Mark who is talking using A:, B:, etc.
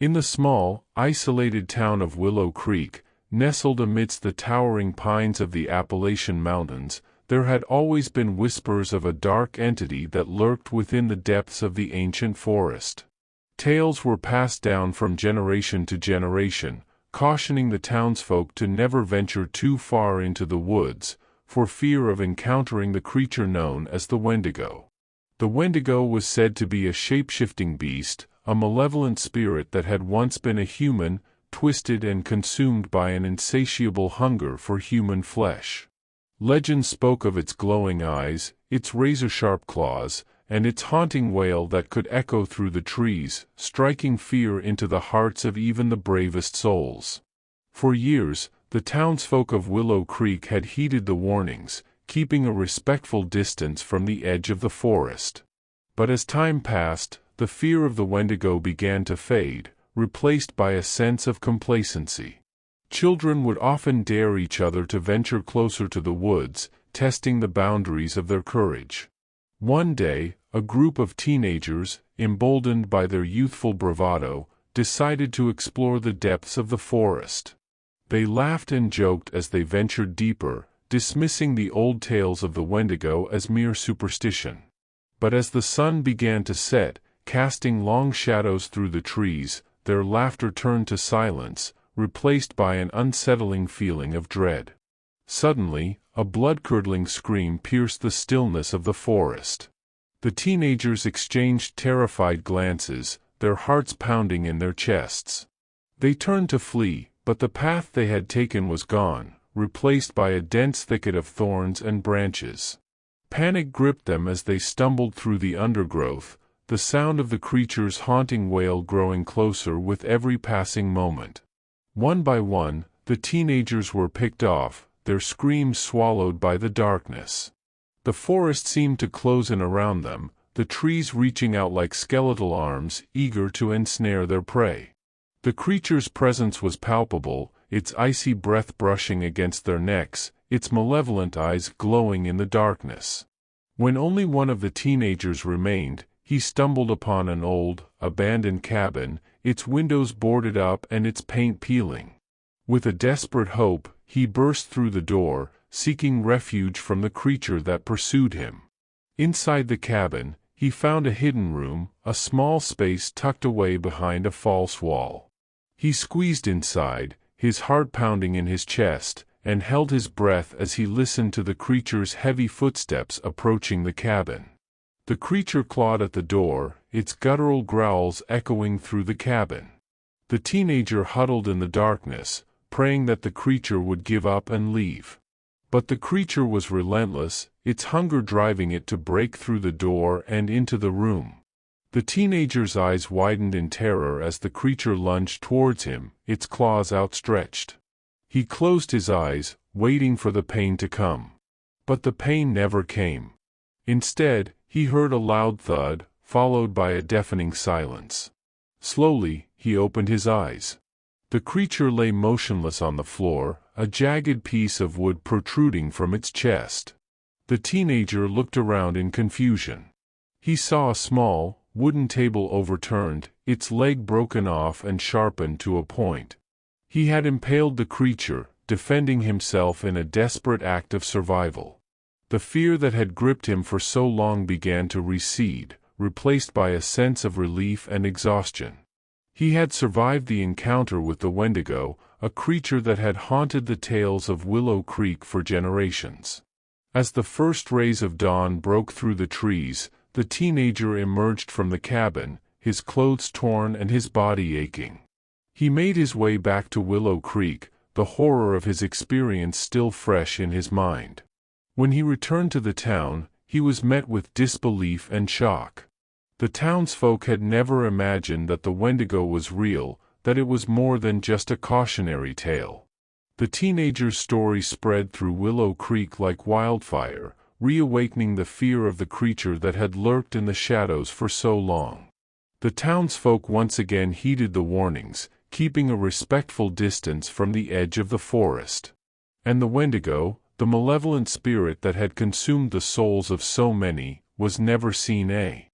A: In the small, isolated town of Willow Creek, nestled amidst the towering pines of the Appalachian Mountains, there had always been whispers of a dark entity that lurked within the depths of the ancient forest. Tales were passed down from generation to generation, cautioning the townsfolk to never venture too far into the woods, for fear of encountering the creature known as the Wendigo. The Wendigo was said to be a shape-shifting beast, a malevolent spirit that had once been a human, twisted and consumed by an insatiable hunger for human flesh. Legend spoke of its glowing eyes, its razor-sharp claws, and its haunting wail that could echo through the trees, striking fear into the hearts of even the bravest souls. For years, the townsfolk of Willow Creek had heeded the warnings, keeping a respectful distance from the edge of the forest. But as time passed, the fear of the Wendigo began to fade, replaced by a sense of complacency. Children would often dare each other to venture closer to the woods, testing the boundaries of their courage. One day, a group of teenagers, emboldened by their youthful bravado, decided to explore the depths of the forest. They laughed and joked as they ventured deeper, dismissing the old tales of the Wendigo as mere superstition. But as the sun began to set, casting long shadows through the trees, their laughter turned to silence, replaced by an unsettling feeling of dread. Suddenly, a blood-curdling scream pierced the stillness of the forest. The teenagers exchanged terrified glances, their hearts pounding in their chests. They turned to flee, but the path they had taken was gone, replaced by a dense thicket of thorns and branches. Panic gripped them as they stumbled through the undergrowth, the sound of the creature's haunting wail growing closer with every passing moment. One by one, the teenagers were picked off, their screams swallowed by the darkness. The forest seemed to close in around them, the trees reaching out like skeletal arms, eager to ensnare their prey. The creature's presence was palpable, its icy breath brushing against their necks, its malevolent eyes glowing in the darkness. When only one of the teenagers remained, he stumbled upon an old, abandoned cabin, its windows boarded up and its paint peeling. With a desperate hope, he burst through the door, seeking refuge from the creature that pursued him. Inside the cabin, he found a hidden room, a small space tucked away behind a false wall. He squeezed inside, his heart pounding in his chest, and held his breath as he listened to the creature's heavy footsteps approaching the cabin. The creature clawed at the door, its guttural growls echoing through the cabin. The teenager huddled in the darkness, praying that the creature would give up and leave. But the creature was relentless, its hunger driving it to break through the door and into the room. The teenager's eyes widened in terror as the creature lunged towards him, its claws outstretched. He closed his eyes, waiting for the pain to come. But the pain never came. Instead, he heard a loud thud, followed by a deafening silence. Slowly, he opened his eyes. The creature lay motionless on the floor, a jagged piece of wood protruding from its chest. The teenager looked around in confusion. He saw a small, wooden table overturned, its leg broken off and sharpened to a point. He had impaled the creature, defending himself in a desperate act of survival. The fear that had gripped him for so long began to recede, replaced by a sense of relief and exhaustion. He had survived the encounter with the Wendigo, a creature that had haunted the tales of Willow Creek for generations. As the first rays of dawn broke through the trees, the teenager emerged from the cabin, his clothes torn and his body aching. He made his way back to Willow Creek, the horror of his experience still fresh in his mind. When he returned to the town, he was met with disbelief and shock. The townsfolk had never imagined that the Wendigo was real, that it was more than just a cautionary tale. The teenager's story spread through Willow Creek like wildfire, reawakening the fear of the creature that had lurked in the shadows for so long. The townsfolk once again heeded the warnings, keeping a respectful distance from the edge of the forest. And the Wendigo, the malevolent spirit that had consumed the souls of so many, was never seen again.